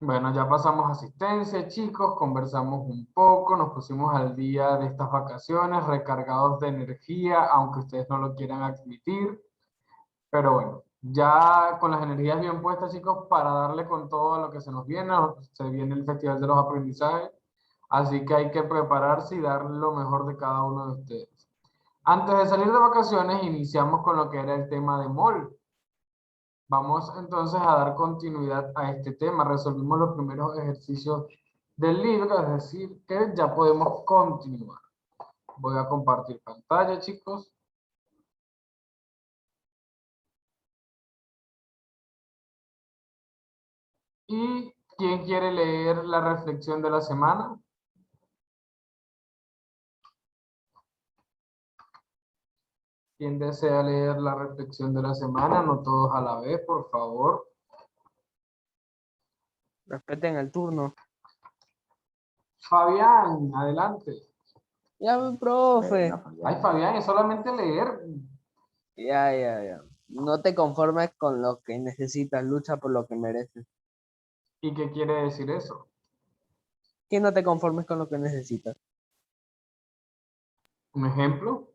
Bueno, ya pasamos asistencia, chicos, conversamos un poco, nos pusimos al día de estas vacaciones, recargados de energía, aunque ustedes no lo quieran admitir. Pero bueno, ya con las energías bien puestas, chicos, para darle con todo a lo que se nos viene, se viene el Festival de los Aprendizajes, así que hay que prepararse y dar lo mejor de cada uno de ustedes. Antes de salir de vacaciones, iniciamos con lo que era el tema de MOL. Vamos entonces a dar continuidad a este tema. Resolvimos los primeros ejercicios del libro, es decir, que ya podemos continuar. Voy a compartir pantalla, chicos. ¿Y quién quiere leer la reflexión de la semana? ¿Quién desea leer la reflexión de la semana? No todos a la vez, por favor. Respeten el turno. Fabián, adelante. Ya, profe. Ay, Fabián, es solamente leer. Ya. No te conformes con lo que necesitas, lucha por lo que mereces. ¿Y qué quiere decir eso? Que no te conformes con lo que necesitas. ¿Un ejemplo?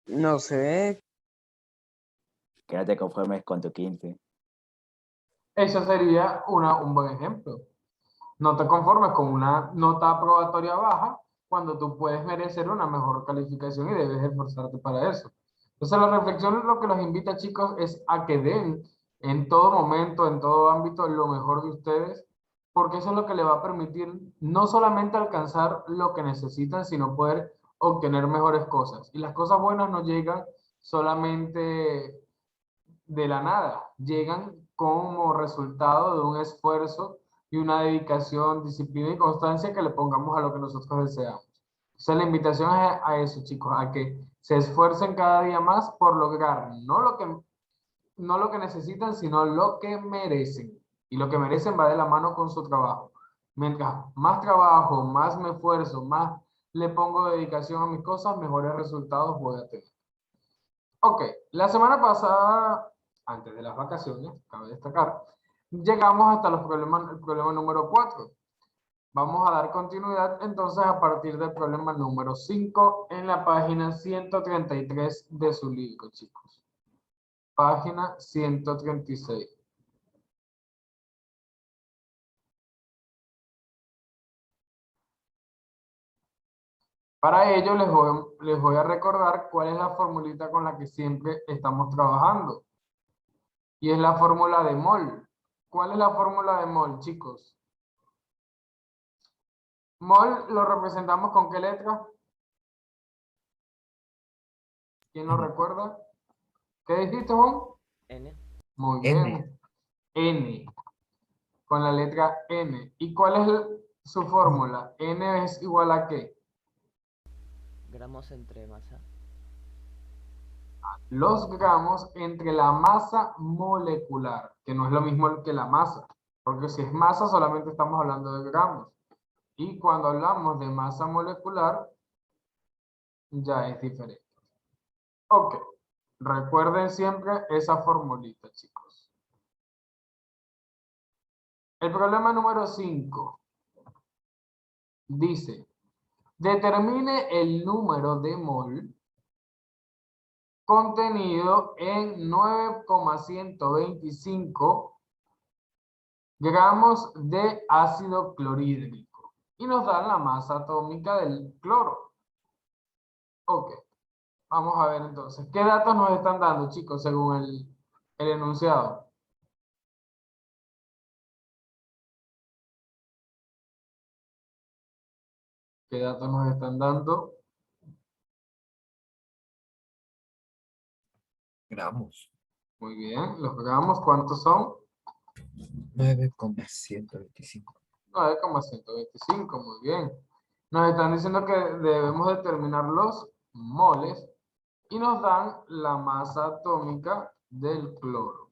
No sé. Que no te conformes con tu 15. Eso sería un buen ejemplo. No te conformes con una nota aprobatoria baja cuando tú puedes merecer una mejor calificación y debes esforzarte para eso. Entonces la reflexión lo que los invita, chicos, es a que den en todo momento, en todo ámbito, lo mejor de ustedes, porque eso es lo que le va a permitir no solamente alcanzar lo que necesitan, sino poder obtener mejores cosas. Y las cosas buenas no llegan solamente de la nada, llegan como resultado de un esfuerzo y una dedicación, disciplina y constancia que le pongamos a lo que nosotros deseamos. Entonces la invitación es a eso, chicos, a que se esfuercen cada día más por lograr no lo que necesitan, sino lo que merecen. Y lo que merecen va de la mano con su trabajo. Mientras más trabajo, más me esfuerzo, más le pongo dedicación a mis cosas, mejores resultados voy a tener. Ok, la semana pasada, antes de las vacaciones, cabe destacar, llegamos hasta el problema número 4. Vamos a dar continuidad entonces a partir del problema número 5 en la página 133 de su libro, chicos. Página 136. Para ello les voy a recordar cuál es la formulita con la que siempre estamos trabajando. Y es la fórmula de mol. ¿Cuál es la fórmula de mol, chicos? Mol lo representamos con qué letra? ¿Quién lo recuerda? ¿Qué dijiste, Juan? N. Muy bien. N. Con la letra N. ¿Y cuál es su fórmula? N es igual a qué? Gramos entre masa. Los gramos entre la masa molecular, que no es lo mismo que la masa, porque si es masa solamente estamos hablando de gramos. Y cuando hablamos de masa molecular, ya es diferente. Ok, recuerden siempre esa formulita, chicos. El problema número 5 dice, determine el número de mol contenido en 9,125 gramos de ácido clorhídrico y nos dan la masa atómica del cloro. Ok, vamos a ver entonces, ¿qué datos nos están dando, chicos, según el enunciado? ¿Qué datos nos están dando? Gramos. Muy bien, los gramos, ¿cuántos son? 9,125. 9,125, muy bien. Nos están diciendo que debemos determinar los moles y nos dan la masa atómica del cloro,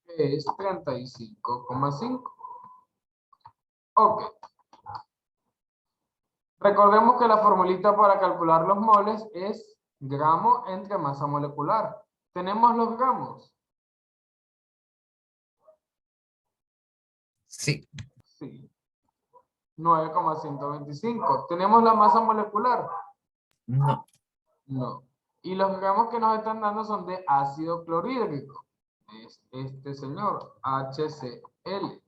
que es 35,5. Ok. Recordemos que la formulita para calcular los moles es gramo entre masa molecular. ¿Tenemos los gramos? Sí. Sí. 9,125. ¿Tenemos la masa molecular? No. No. Y los gramos que nos están dando son de ácido clorhídrico. Es este señor, HCl.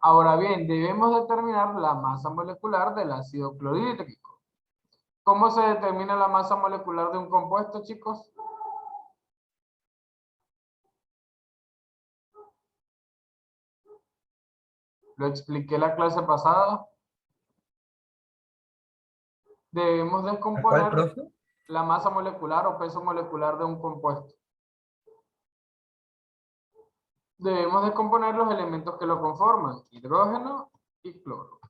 Ahora bien, debemos determinar la masa molecular del ácido clorhídrico. ¿Cómo se determina la masa molecular de un compuesto, chicos? Lo expliqué la clase pasada. Debemos ¿A cuál, descomponer profe? la masa molecular o peso molecular de un compuesto. Debemos descomponer los elementos que lo conforman, hidrógeno y cloro.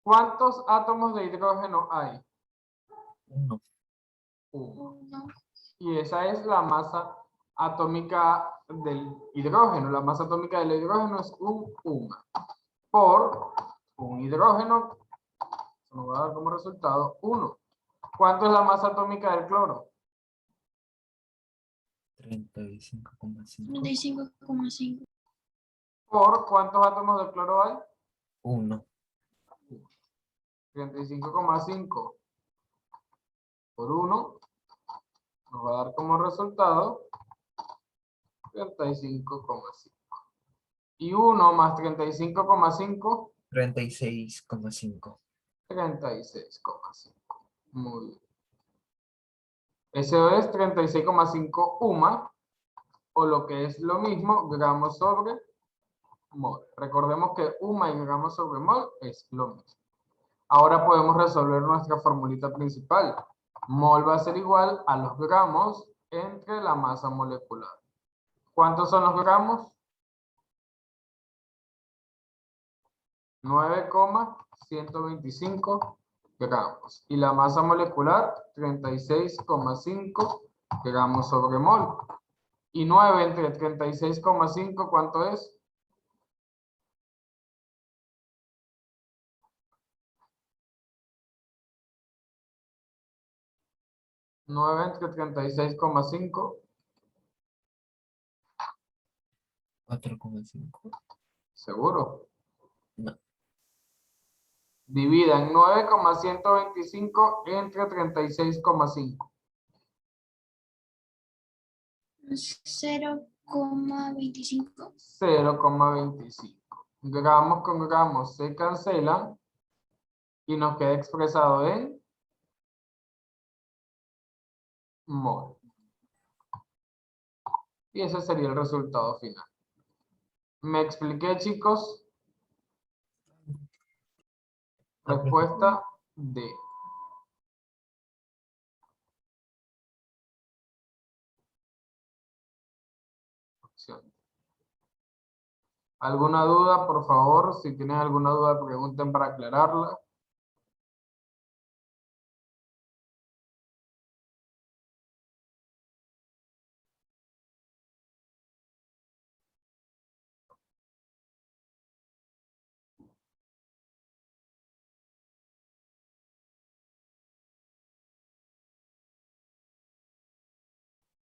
¿Cuántos átomos de hidrógeno hay? 1. 1. Y esa es la masa atómica del hidrógeno. La masa atómica del hidrógeno es un 1. Por un hidrógeno, se nos va a dar como resultado 1. ¿Cuánto es la masa atómica del cloro? 35,5. 35,5. ¿Por cuántos átomos de cloro hay? 1. 35,5 por 1 nos va a dar como resultado 35,5. Y 1 más 35,5, 36,5. 36,5. Muy bien. Eso es 36,5 UMA, o lo que es lo mismo, gramos sobre mol. Recordemos que UMA y gramos sobre mol es lo mismo. Ahora podemos resolver nuestra formulita principal. Mol va a ser igual a los gramos entre la masa molecular. ¿Cuántos son los gramos? 9,125 gramos. Y la masa molecular, 36,5 gramos sobre mol. Y 9 entre 36,5, ¿cuánto es? 9 entre 36,5. 4,5. ¿Seguro? No. Divida en 9,125 entre 36,5. 0,25. 0,25. Gramos con gramos se cancelan y nos queda expresado en mol. Y ese sería el resultado final. ¿Me expliqué, chicos? Respuesta D. Opción. ¿Alguna duda, por favor? Si tienen alguna duda, pregunten para aclararla.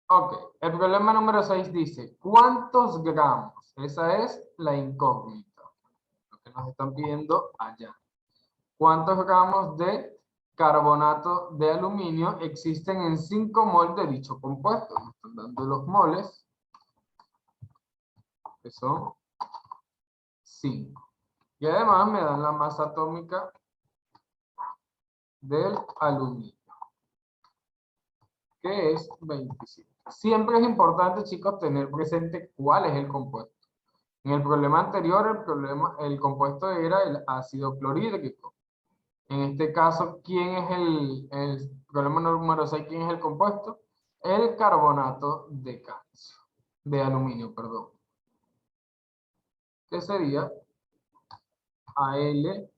Ok, el problema número 6 dice, ¿cuántos gramos? Esa es la incógnita, lo que nos están pidiendo allá. ¿Cuántos gramos de carbonato de aluminio existen en 5 mol de dicho compuesto? Nos están dando los moles, que son 5. Y además me dan la masa atómica del aluminio, que es 25. Siempre es importante, chicos, tener presente cuál es el compuesto. En el problema anterior, el compuesto era el ácido clorhídrico. En este caso, ¿quién es el problema número 6? ¿Quién es el compuesto? El carbonato de calcio, de aluminio, perdón. Que sería Al2CO33.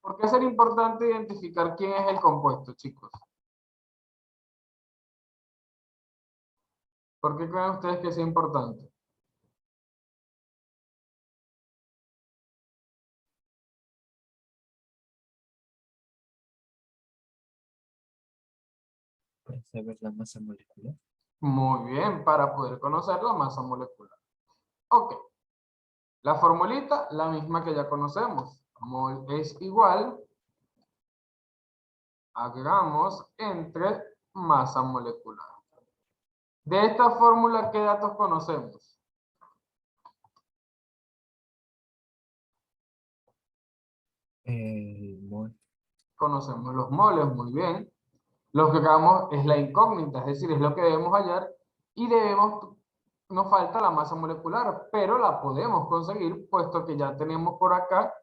¿Por qué sería importante identificar quién es el compuesto, chicos? ¿Por qué creen ustedes que es importante? para saber la masa molecular. Muy bien, para poder conocer la masa molecular. Ok. La formulita, la misma que ya conocemos. Mol es igual a gramos entre masa molecular. De esta fórmula, ¿qué datos conocemos? Mol. Conocemos los moles, muy bien. Los gramos es la incógnita, es decir, es lo que debemos hallar y nos falta la masa molecular, pero la podemos conseguir puesto que ya tenemos por acá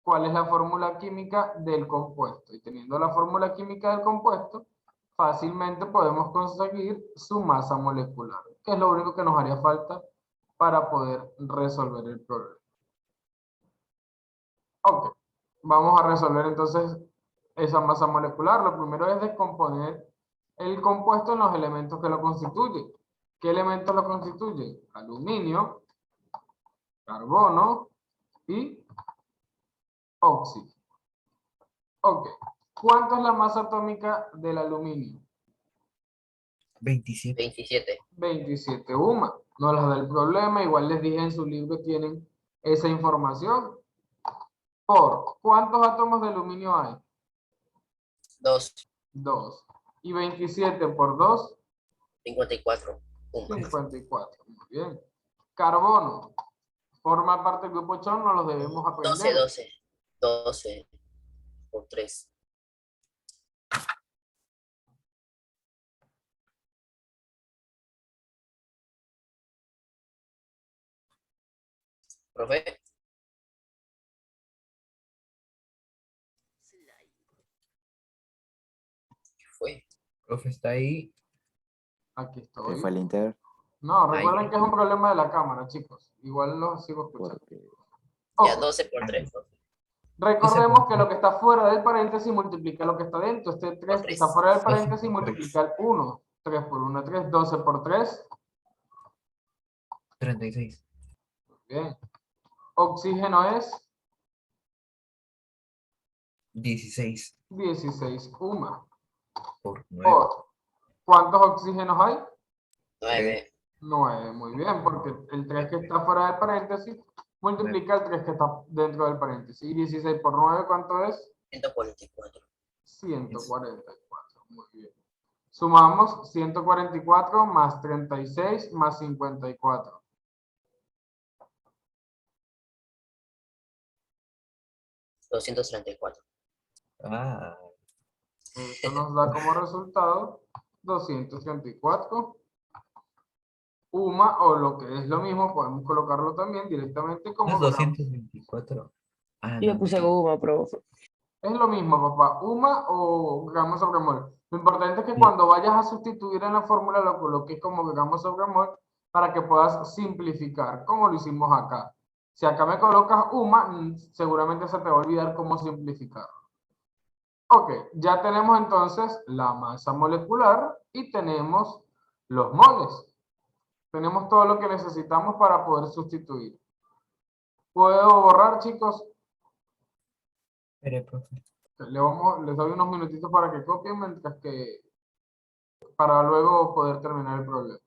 cuál es la fórmula química del compuesto. Y teniendo la fórmula química del compuesto, fácilmente podemos conseguir su masa molecular, que es lo único que nos haría falta para poder resolver el problema. Ok, vamos a resolver entonces esa masa molecular. Lo primero es descomponer el compuesto en los elementos que lo constituyen. ¿Qué elementos lo constituyen? Aluminio, carbono y óxido. Ok. ¿Cuánto es la masa atómica del aluminio? 27. 27. 27 UMA. No las da el problema. Igual les dije en su libro tienen esa información. ¿Por cuántos átomos de aluminio hay? 2. 2. Y 27 por 2, 54. 54. Muy bien. Carbono. Forma parte del grupo Chon, no los debemos 12, aprender. 12. 12 por 3. Profe, ¿qué fue? Profe, está ahí. Aquí ¿Qué estoy. fue el Inter? No, Ahí. recuerden que es un problema de la cámara, chicos. Igual los sigo escuchando. Porque Ya Ok. 12 por 3, profe. Recordemos que lo que está fuera del paréntesis multiplica lo que está dentro. Este 3 que tres. está fuera del 12 paréntesis por multiplica el 1. 3 por 1, 3. 12 por 3. 36. Bien. Oxígeno es 16 16 UMA. por 9. Por, ¿cuántos oxígenos hay? 9. 9. Muy bien, porque el 3 que está fuera del paréntesis multiplica el 3 que está dentro del paréntesis. Y 16 por 9, ¿cuánto es? 144. 144. Muy bien. Sumamos 144 más 36 más 54. 234. Ah, Esto nos da como resultado 234. UMA, o lo que es lo mismo, podemos colocarlo también directamente ¿no como es gramos. 224? Ah, Yo no, puse sí. goma, profe. Es lo mismo, papá. UMA o gramos sobre mol. Lo importante es que Sí. cuando vayas a sustituir en la fórmula lo coloques como gramos sobre mol para que puedas simplificar, como lo hicimos acá. Si acá me colocas UMA, seguramente se te va a olvidar cómo simplificar. Ok, ya tenemos entonces la masa molecular y tenemos los moles. Tenemos todo lo que necesitamos para poder sustituir. ¿Puedo borrar, chicos? Espere, profe. Les doy unos minutitos para que copien mientras que para luego poder terminar el problema.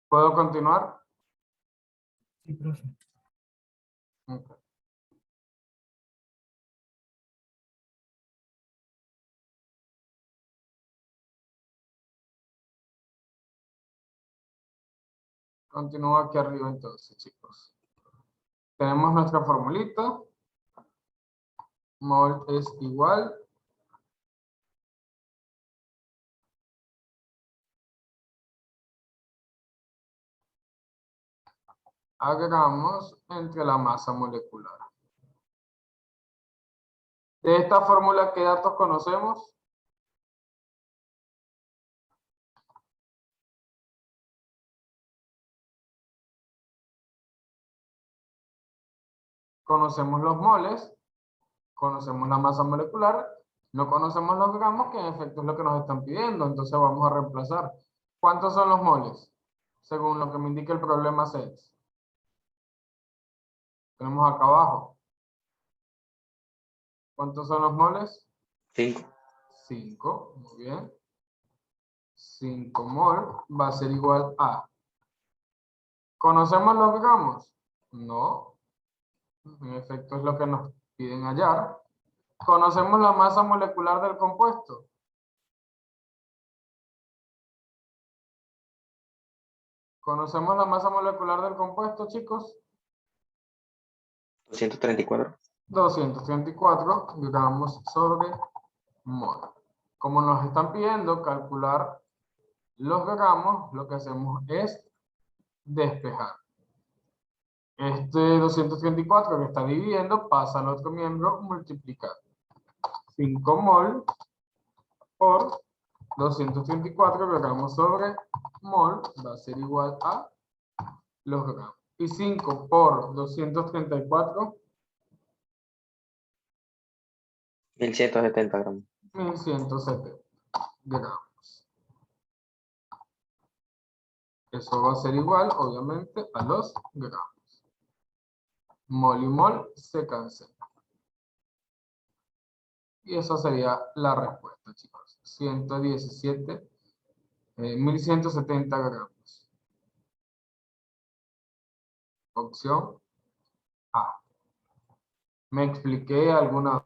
¿Puedo continuar? Sí, profe. Ok. Continúo aquí arriba entonces, chicos. Tenemos nuestra formulita. Mol es igual a gramos entre la masa molecular. De esta fórmula, ¿qué datos conocemos? Conocemos los moles, conocemos la masa molecular, no conocemos los gramos, que en efecto es lo que nos están pidiendo. Entonces vamos a reemplazar. ¿Cuántos son los moles? Según lo que me indica el problema 6. Tenemos acá abajo. ¿Cuántos son los moles? 5. 5, muy bien. 5 mol va a ser igual a. ¿Conocemos los gramos? No. En efecto es lo que nos piden hallar. ¿Conocemos la masa molecular del compuesto? ¿Conocemos la masa molecular del compuesto, chicos? 234. 234 gramos sobre mol. Como nos están pidiendo calcular los gramos, lo que hacemos es despejar. Este 234 que está dividiendo pasa al otro miembro multiplicar. 5 mol por 234 gramos sobre mol va a ser igual a los gramos. Y 5 por 234, 1170 gramos. 1170 gramos. Eso va a ser igual, obviamente, a los gramos. Mol y mol se cancelan. Y esa sería la respuesta, chicos. 1170 gramos. Opción A. ¿Me expliqué alguna?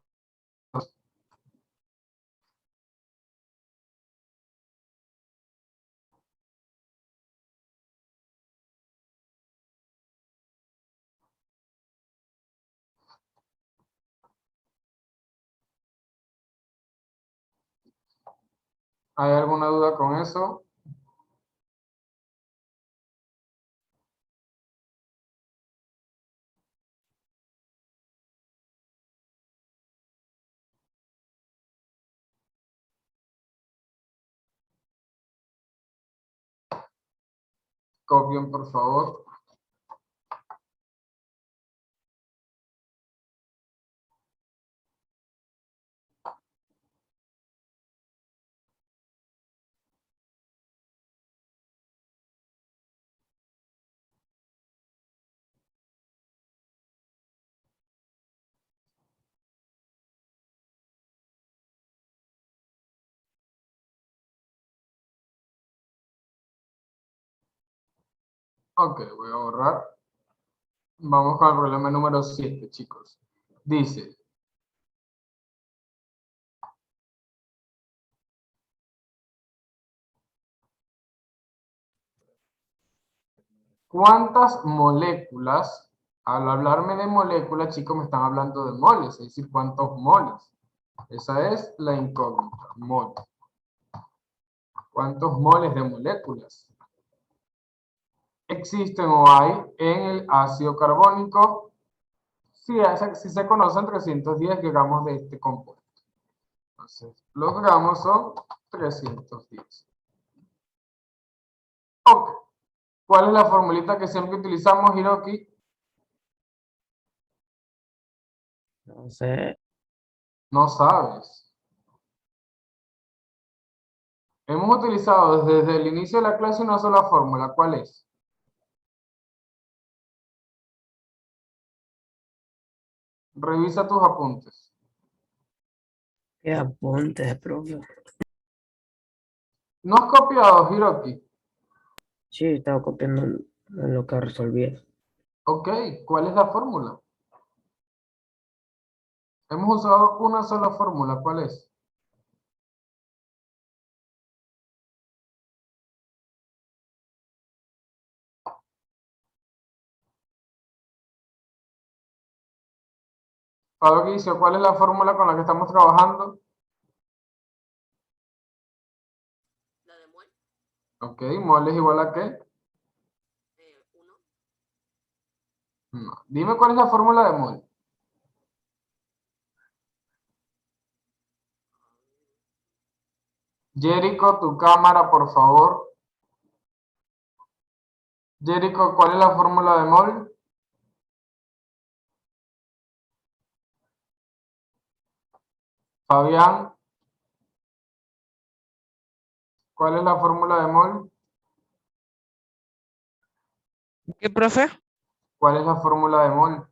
¿Hay alguna duda con eso? Copien, por favor. Ok, voy a borrar. Vamos con el problema número 7, chicos. Dice, ¿cuántas moléculas? Al hablarme de moléculas, chicos, me están hablando de moles, es decir, ¿cuántos moles? Esa es la incógnita, mol. ¿Cuántos moles de moléculas existen o hay en el ácido carbónico? Si se conocen 310 gramos de este compuesto. Entonces, los gramos son 310. Ok. ¿Cuál es la formulita que siempre utilizamos, Hiroki? No sé. No sabes. Hemos utilizado desde el inicio de la clase una sola fórmula. ¿Cuál es? Revisa tus apuntes. ¿Qué apuntes, profe? ¿No has copiado, Hiroki? Sí, estaba copiando en lo que resolvía. Ok, ¿cuál es la fórmula? Hemos usado una sola fórmula, ¿cuál es? Fabricio, ¿cuál es la fórmula con la que estamos trabajando? La de mol, Ok, mol es igual a qué? 1. No. Dime cuál es la fórmula de mol. Jericho, tu cámara, por favor. Jericho, ¿cuál es la fórmula de mol? Fabián, ¿cuál es la fórmula de mol? ¿Qué, profe? ¿Cuál es la fórmula de mol?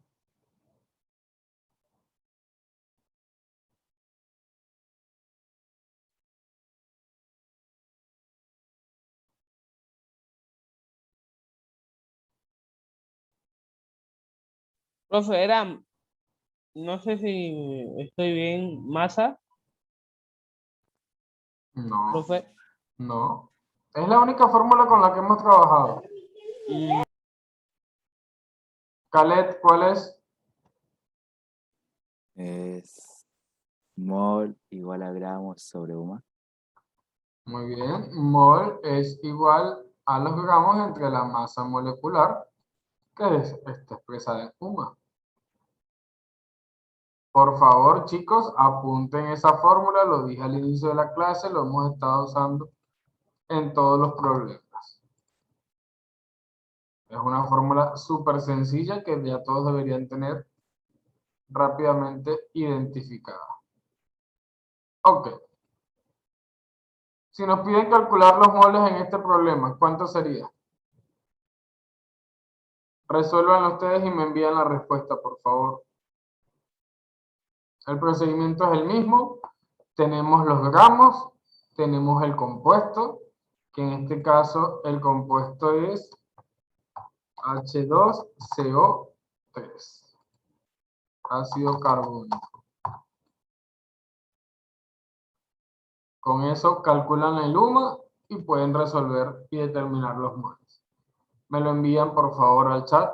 Profe, era, no sé si estoy bien, masa, No, profe. no. Es la única fórmula con la que hemos trabajado. Mm, Khaled, ¿cuál es? Es mol igual a gramos sobre UMA. Muy bien. Mol es igual a los gramos entre la masa molecular, que está expresada en UMA. Por favor, chicos, apunten esa fórmula. Lo dije al inicio de la clase, lo hemos estado usando en todos los problemas. Es una fórmula súper sencilla que ya todos deberían tener rápidamente identificada. Ok. Si nos piden calcular los moles en este problema, ¿cuánto sería? Resuelvan ustedes y me envían la respuesta, por favor. El procedimiento es el mismo. Tenemos los gramos, tenemos el compuesto, que en este caso el compuesto es H2CO3, ácido carbónico. Con eso calculan el UMA y pueden resolver y determinar los moles. Me lo envían por favor al chat.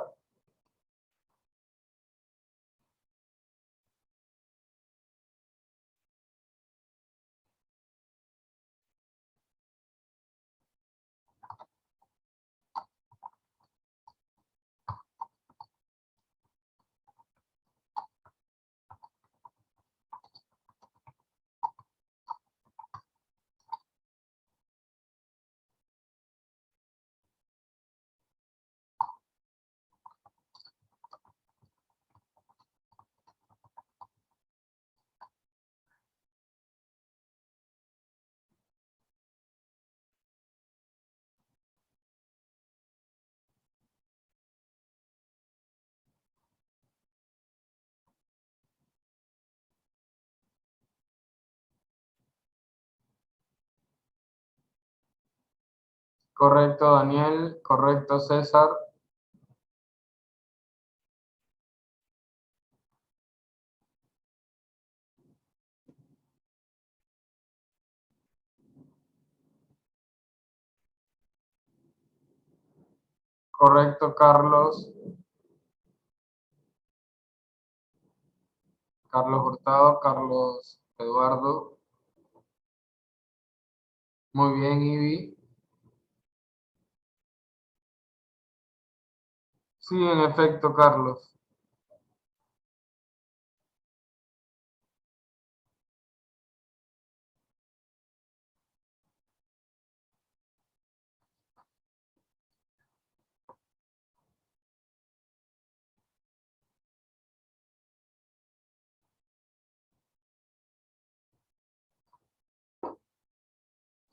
Correcto, Daniel. Correcto, César. Correcto, Carlos. Carlos Hurtado, Carlos Eduardo. Muy bien, Ivy. Sí, en efecto, Carlos.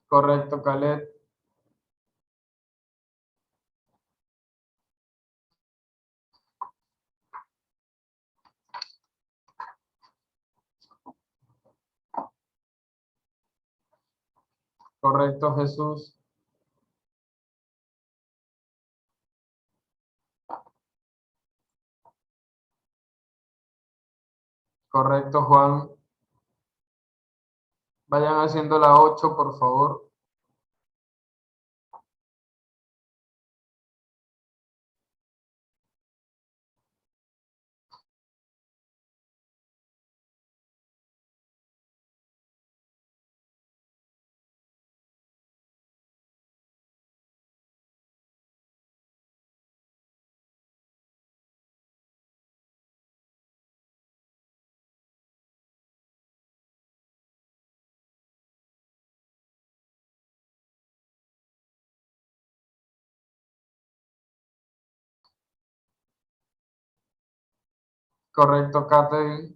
Correcto, Khaled. Correcto, Jesús. Correcto, Juan. Vayan haciendo la 8, por favor. Correcto, Katherine.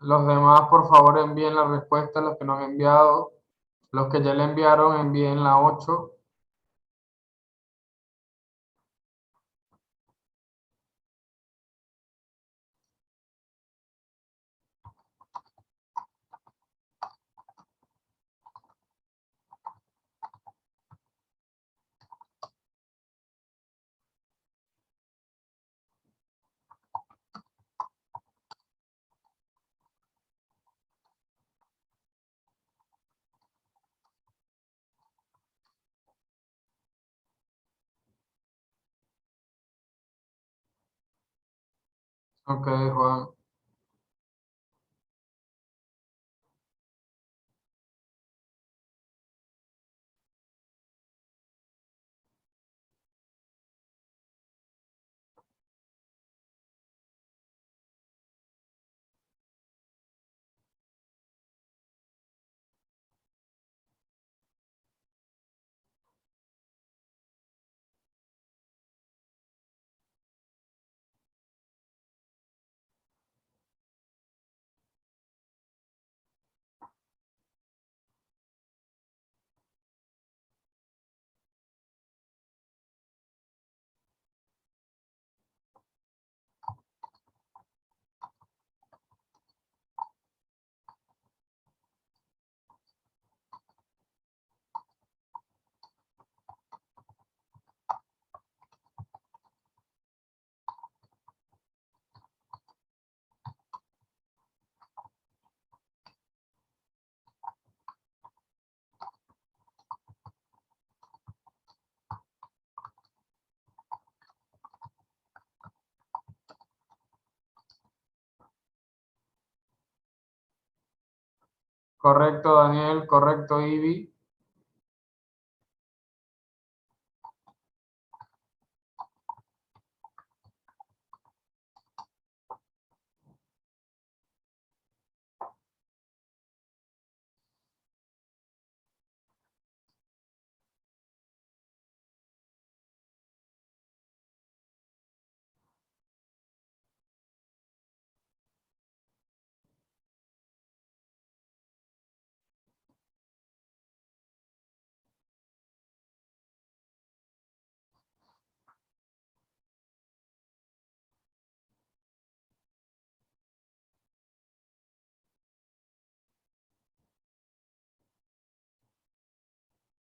Los demás, por favor, envíen la respuesta, los que no han enviado. Los que ya le enviaron, envíen la 8. Ok, Juan. Correcto, Daniel. Correcto, Ivy.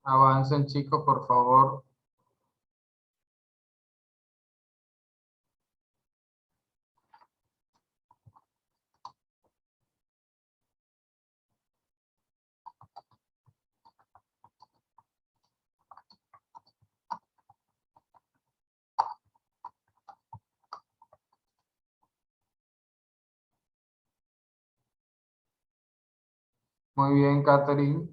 Avancen, chicos, por favor. Muy bien, Catherine.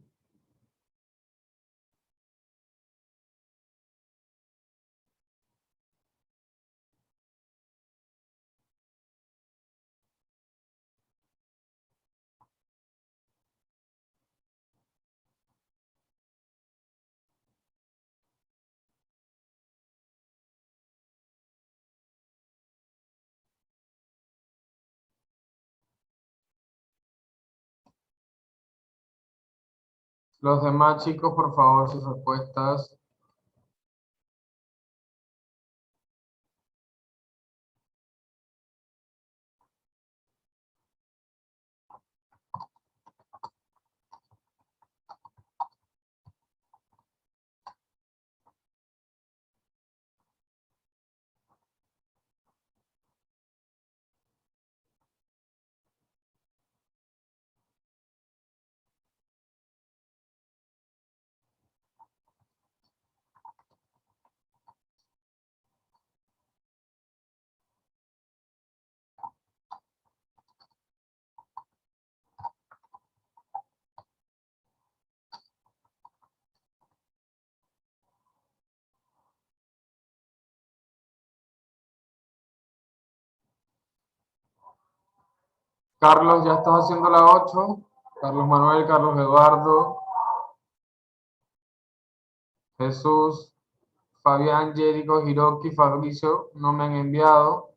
Los demás chicos, por favor, sus respuestas. Carlos, ya estás haciendo la 8. Carlos Manuel, Carlos Eduardo, Jesús, Fabián, Jerico, Hiroki, Fabricio, no me han enviado.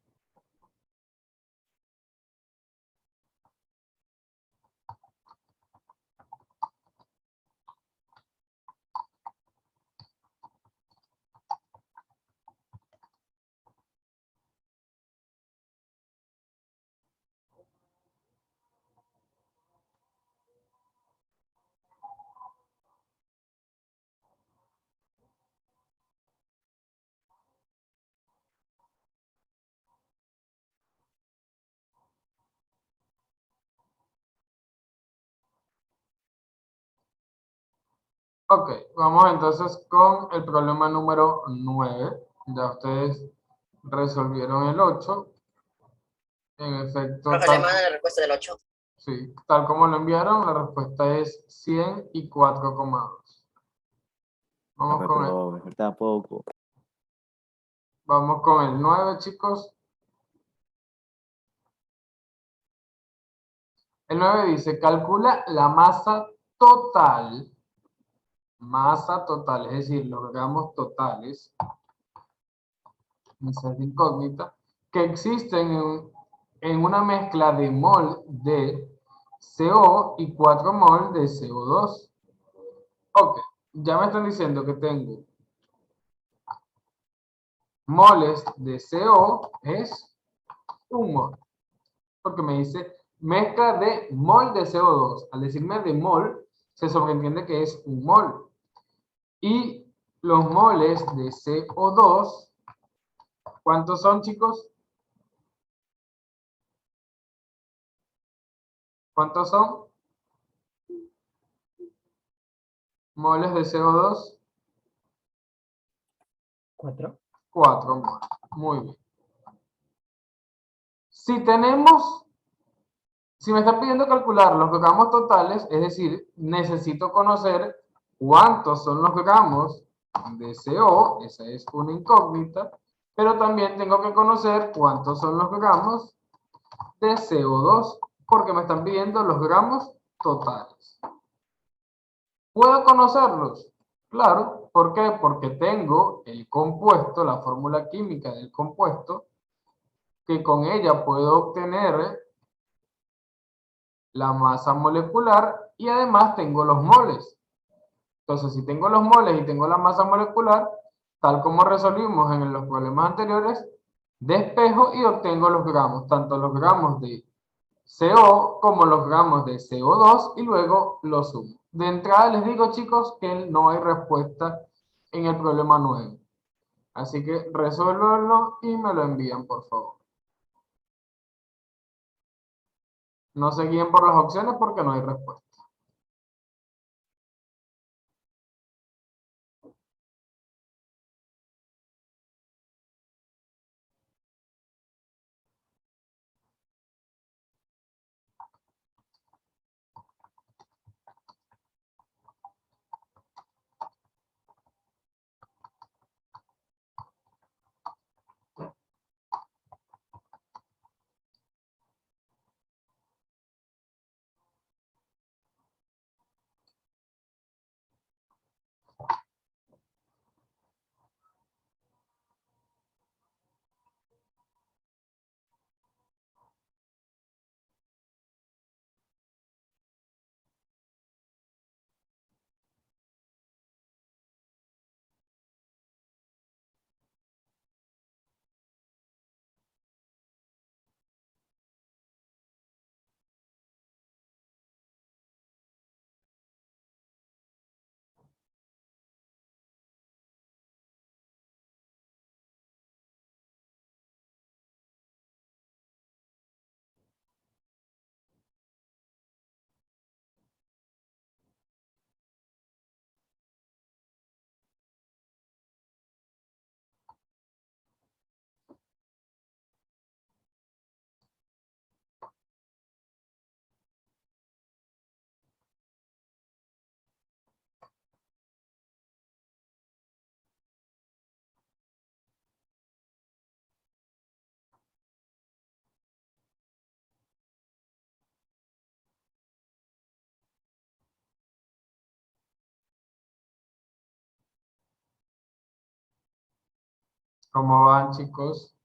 Ok, vamos entonces con el problema número 9. Ya ustedes resolvieron el 8. En efecto, Profe, le manda la respuesta del 8. sí, tal como lo enviaron, la respuesta es 104,2. Vamos Profe, con el, pero me faltaba poco. vamos con el 9, chicos. El 9 dice, calcula la masa total, es decir, los gramos totales, esa es la incógnita, que existen en una mezcla de mol de CO y 4 mol de CO2. Ok, ya me están diciendo que tengo moles de CO es un mol, porque me dice mezcla de mol de CO2. Al decirme de mol, se sobreentiende que es un mol. Y los moles de CO2, ¿cuántos son, chicos? ¿Cuántos son? Moles de CO2, 4. 4 moles. Muy bien. Si me está pidiendo calcular los gramos totales, es decir, necesito conocer cuántos son los gramos de CO, esa es una incógnita, pero también tengo que conocer cuántos son los gramos de CO2, porque me están pidiendo los gramos totales. ¿Puedo conocerlos? Claro, ¿por qué? Porque tengo el compuesto, la fórmula química del compuesto, que con ella puedo obtener la masa molecular y además tengo los moles. Entonces, si tengo los moles y tengo la masa molecular, tal como resolvimos en los problemas anteriores, despejo y obtengo los gramos, tanto los gramos de CO como los gramos de CO2 y luego los sumo. De entrada les digo, chicos, que no hay respuesta en el problema 9. Así que resuélvanlo y me lo envían, por favor. No se guíen por las opciones porque no hay respuesta. ¿Cómo van, chicos?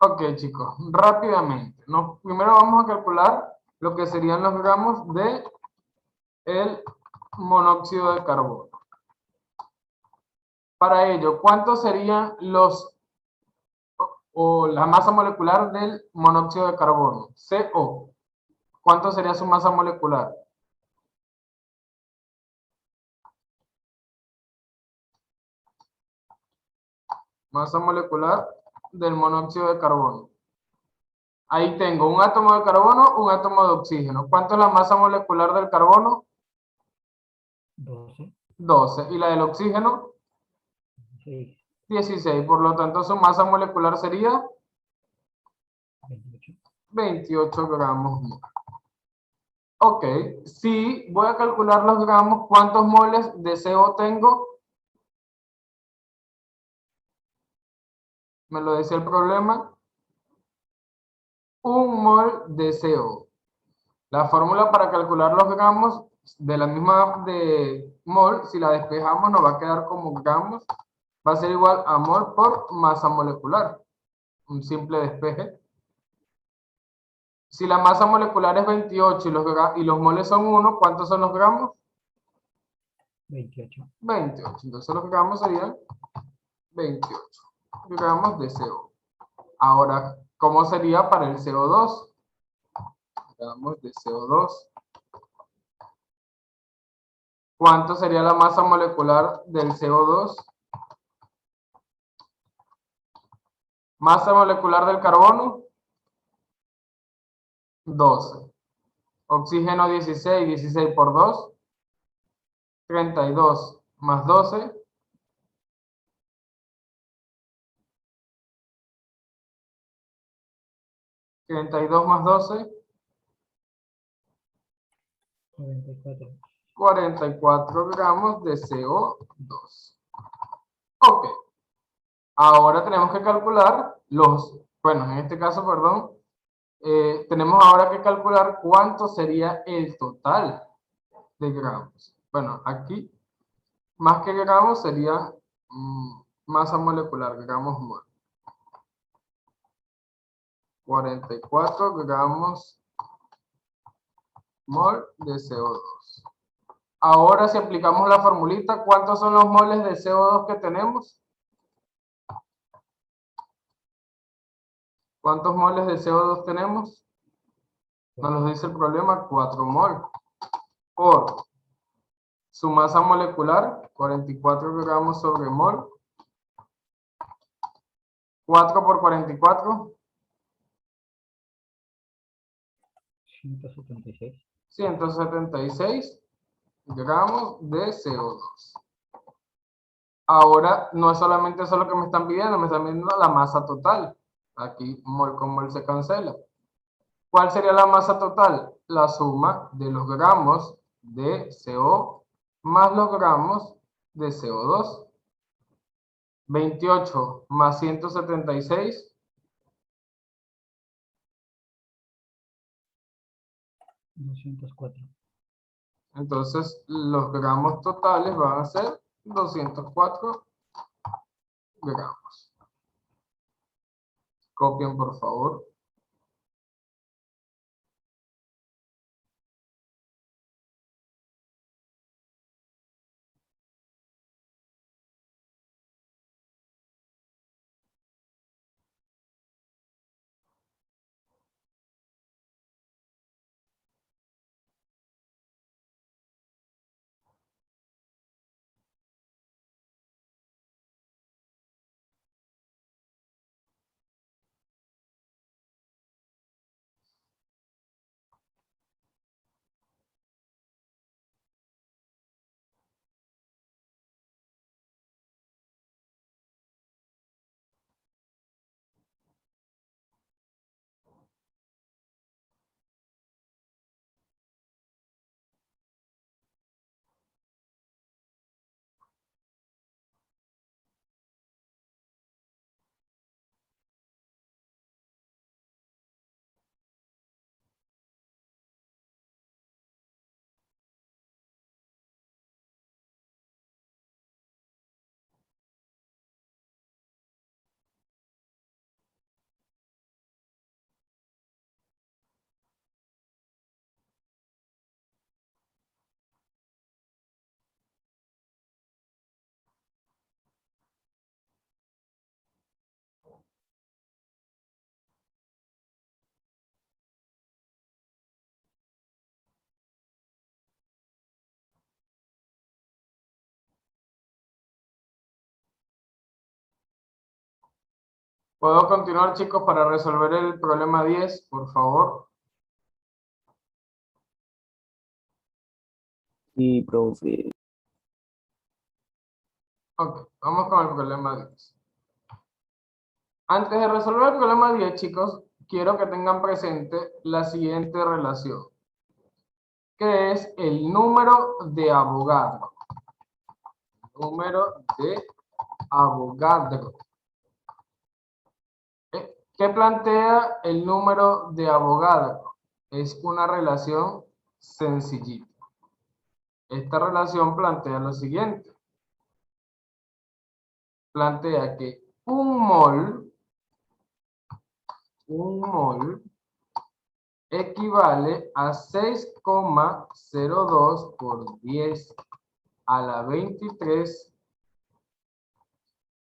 Ok, chicos, rápidamente. Primero vamos a calcular lo que serían los gramos de el monóxido de carbono. Para ello, ¿cuántos serían la masa molecular del monóxido de carbono? CO. ¿Cuánto sería su masa molecular? Masa molecular del monóxido de carbono. Ahí tengo un átomo de carbono, un átomo de oxígeno. ¿Cuánto es la masa molecular del carbono? 12, 12. ¿Y la del oxígeno? 6, 16. Por lo tanto, su masa molecular sería 28. 28 gramos mol. Ok, si voy a calcular los gramos, ¿cuántos moles de CO tengo? Me lo decía el problema. Un mol de CO. La fórmula para calcular los gramos de la misma de mol, si la despejamos, nos va a quedar como gramos. Va a ser igual a mol por masa molecular. Un simple despeje. Si la masa molecular es 28 y los moles son 1, ¿cuántos son los gramos? 28. 28. Entonces los gramos serían 28 gramos de CO. Ahora, ¿cómo sería para el CO2? Gramos de CO2. ¿Cuánto sería la masa molecular del CO2? Masa molecular del carbono, 12. Oxígeno, 16. 16 por 2, 32 más 12. 32 más 12, 94. 44 gramos de CO2. Ok. Ahora tenemos que calcular bueno, en este caso, perdón, tenemos ahora que calcular cuánto sería el total de gramos. Bueno, aquí, más que gramos, sería masa molecular, gramos mol. 44 gramos mol de CO2. Ahora, si aplicamos la formulita, ¿cuántos son los moles de CO2 que tenemos? ¿Cuántos moles de CO2 tenemos? Nos lo dice el problema, 4 mol. Por su masa molecular, 44 gramos sobre mol. 4 por 44, 176. 176 gramos de CO2. Ahora, no es solamente eso lo que me están pidiendo la masa total. Aquí mol con mol se cancela. ¿Cuál sería la masa total? La suma de los gramos de CO más los gramos de CO2. 28 más 176. 204. Entonces, los gramos totales van a ser 204 gramos. Copien, por favor. ¿Puedo continuar, chicos, para resolver el problema 10, por favor? Sí, profe. Ok, vamos con el problema 10. Antes de resolver el problema 10, chicos, quiero que tengan presente la siguiente relación, que es el número de Avogadro. Número de Avogadro. ¿Qué plantea el número de Avogadro? Es una relación sencillita. Esta relación plantea lo siguiente. Plantea que un mol equivale a 6,02 por 10 a la 23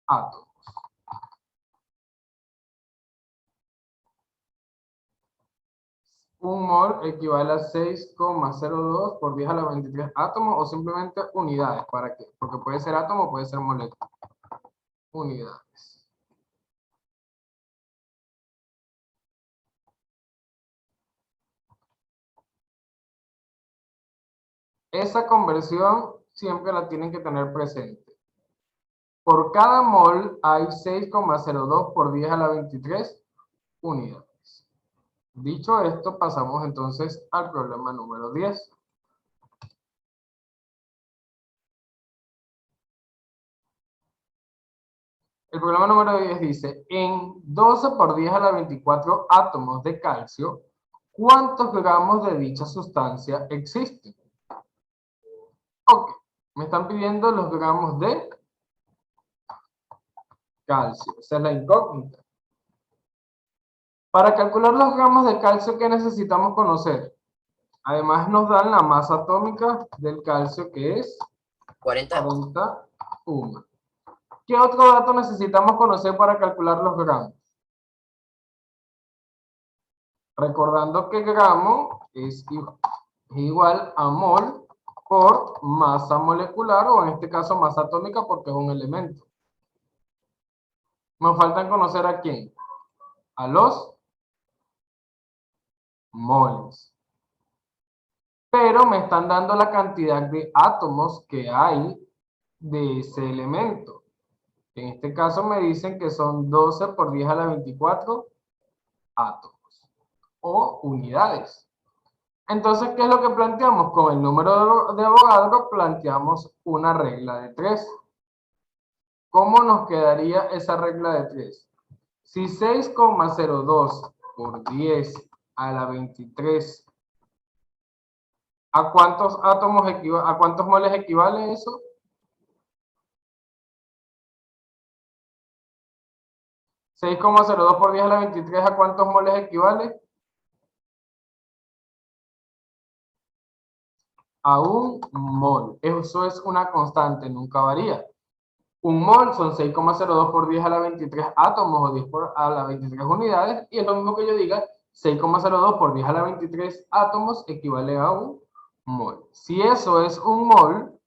átomos. Un mol equivale a 6,02 por 10 a la 23 átomos o simplemente unidades. ¿Para qué? Porque puede ser átomo, puede ser molécula. Unidades. Esa conversión siempre la tienen que tener presente. Por cada mol hay 6,02 por 10 a la 23 unidades. Dicho esto, pasamos entonces al problema número 10. El problema número 10 dice, en 12 por 10 a la 24 átomos de calcio, ¿cuántos gramos de dicha sustancia existen? Ok, me están pidiendo los gramos de calcio. Esa es la incógnita. Para calcular los gramos de calcio, ¿qué necesitamos conocer? Además nos dan la masa atómica del calcio, que es 41. ¿Qué otro dato necesitamos conocer para calcular los gramos? Recordando que gramo es igual a mol por masa molecular, o en este caso masa atómica porque es un elemento. Nos faltan conocer a quién. A los moles. Pero me están dando la cantidad de átomos que hay de ese elemento. En este caso me dicen que son 12 por 10 a la 24 átomos o unidades. Entonces, ¿qué es lo que planteamos? Con el número de Avogadro planteamos una regla de 3. ¿Cómo nos quedaría esa regla de 3? Si 6,02 por 10 a la 23, ¿a cuántos átomos a cuántos moles equivale eso? ¿6,02 por 10 a la 23 a cuántos moles equivale? A un mol. Eso es una constante, nunca varía. Un mol son 6,02 por 10 a la 23 átomos o 10 por a la 23 unidades, y es lo mismo que yo diga 6,02 por 10 a la 23 átomos equivale a un mol. Si eso es un mol,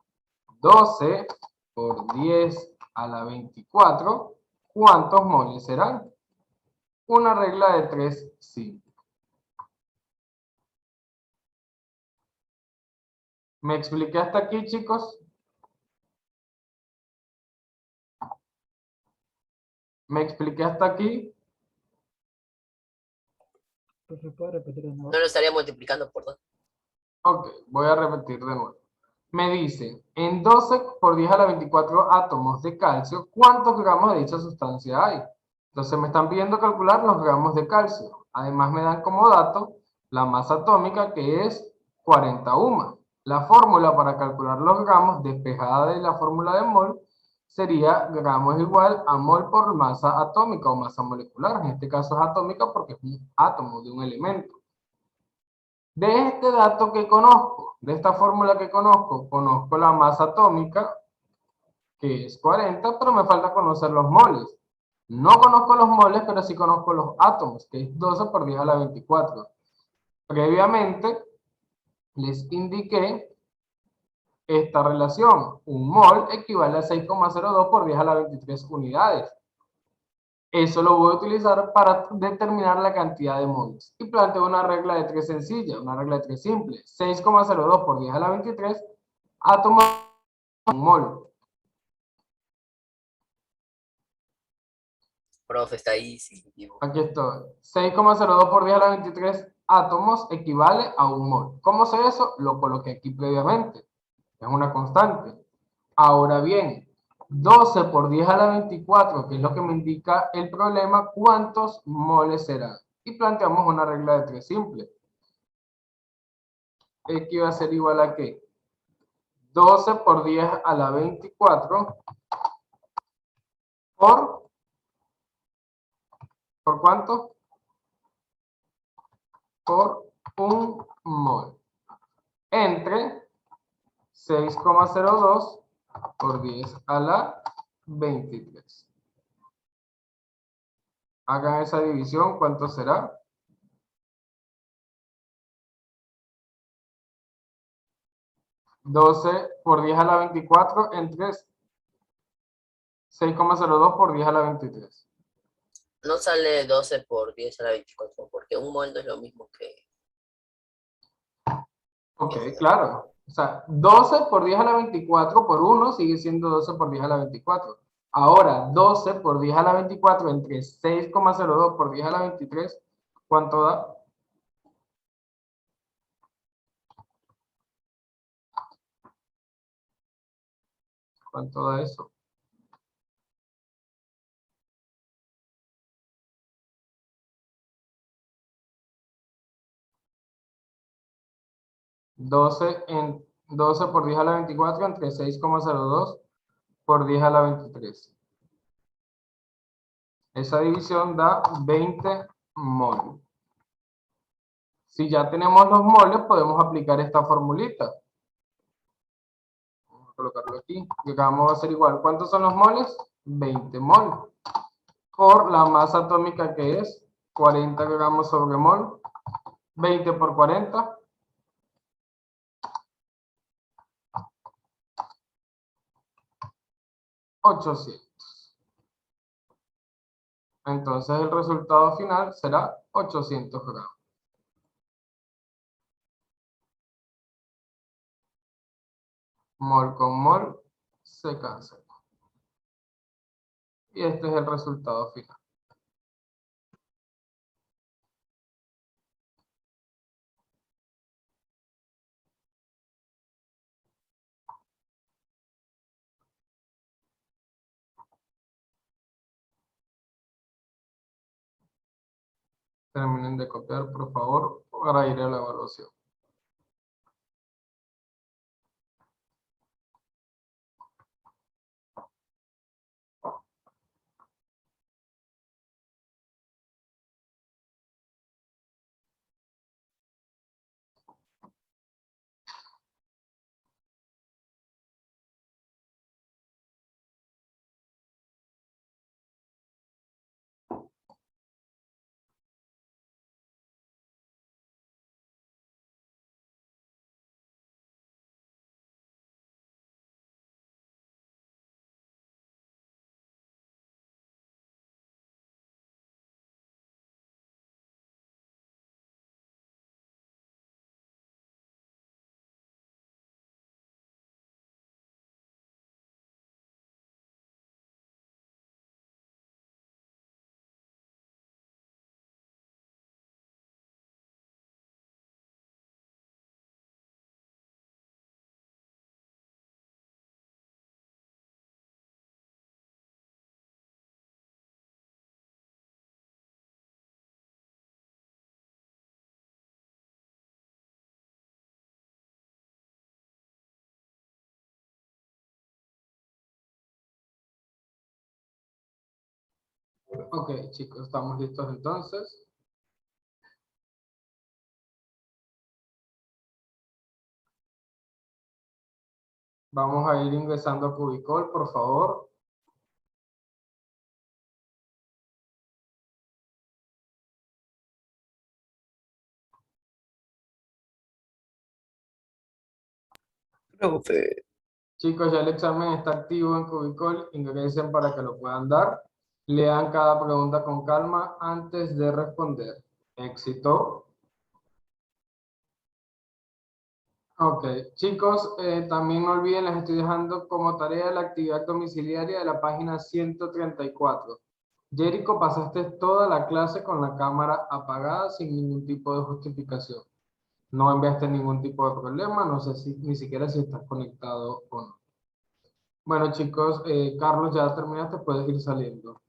12 por 10 a la 24, ¿cuántos moles serán? Una regla de 3 simple. ¿Me expliqué hasta aquí, chicos? ¿Me expliqué hasta aquí? Profe, ¿puede repetir de nuevo? No lo estaría multiplicando por 2. Ok, voy a repetir de nuevo. Me dice, en 12 por 10 a la 24 átomos de calcio, ¿cuántos gramos de dicha sustancia hay? Entonces me están pidiendo calcular los gramos de calcio. Además me dan como dato la masa atómica, que es 41. La fórmula para calcular los gramos, despejada de la fórmula de mol, sería gramos igual a mol por masa atómica o masa molecular. En este caso es atómica porque es un átomo de un elemento. De este dato que conozco, de esta fórmula que conozco la masa atómica, que es 40, pero me falta conocer los moles. No conozco los moles, pero sí conozco los átomos, que es 12 por 10 a la 24. Previamente les indiqué esta relación. Un mol equivale a 6,02 por 10 a la 23 unidades. Eso lo voy a utilizar para determinar la cantidad de moles. Y planteo una regla de 3 sencilla, una regla de 3 simple. 6,02 por 10 a la 23 átomos un mol. Profe, está ahí, sí. Aquí estoy. 6,02 por 10 a la 23 átomos equivale a un mol. ¿Cómo sé eso? Lo coloqué aquí previamente. Es una constante. Ahora bien, 12 por 10 a la 24, que es lo que me indica el problema, ¿cuántos moles serán? Y planteamos una regla de 3 simple. X va a ser igual a ¿qué? 12 por 10 a la 24 ¿por cuánto? Por un mol. Entre 6,02 por 10 a la 23. Hagan esa división, ¿cuánto será? 12 por 10 a la 24 entre 6,02 por 10 a la 23. No sale 12 por 10 a la 24, porque un mol no es lo mismo que... Ok, claro. O sea, 12 por 10 a la 24 por 1 sigue siendo 12 por 10 a la 24. Ahora, 12 por 10 a la 24 entre 6,02 por 10 a la 23, ¿cuánto da? ¿Cuánto da eso? En 12 por 10 a la 24 entre 6,02 por 10 a la 23. Esa división da 20 moles. Si ya tenemos los moles, podemos aplicar esta formulita. Vamos a colocarlo aquí. Y acá vamos a hacer igual. ¿Cuántos son los moles? 20 moles. Por la masa atómica que es 40 gramos sobre mol. 20 por 40. 800. Entonces el resultado final será 800 gramos. Mol con mol se cancela. Y este es el resultado final. Terminen de copiar, por favor, para ir a la evaluación. Ok, chicos, estamos listos entonces. Vamos a ir ingresando a Cubicol, por favor. Profe. Chicos, ya el examen está activo en Cubicol. Ingresen para que lo puedan dar. Lean cada pregunta con calma antes de responder. Éxito. Ok, chicos, también no olviden, les estoy dejando como tarea la actividad domiciliaria de la página 134. Jerico, pasaste toda la clase con la cámara apagada sin ningún tipo de justificación. No enviaste ningún tipo de problema, no sé ni siquiera si estás conectado o no. Bueno, chicos, Carlos, ya terminaste, puedes ir saliendo.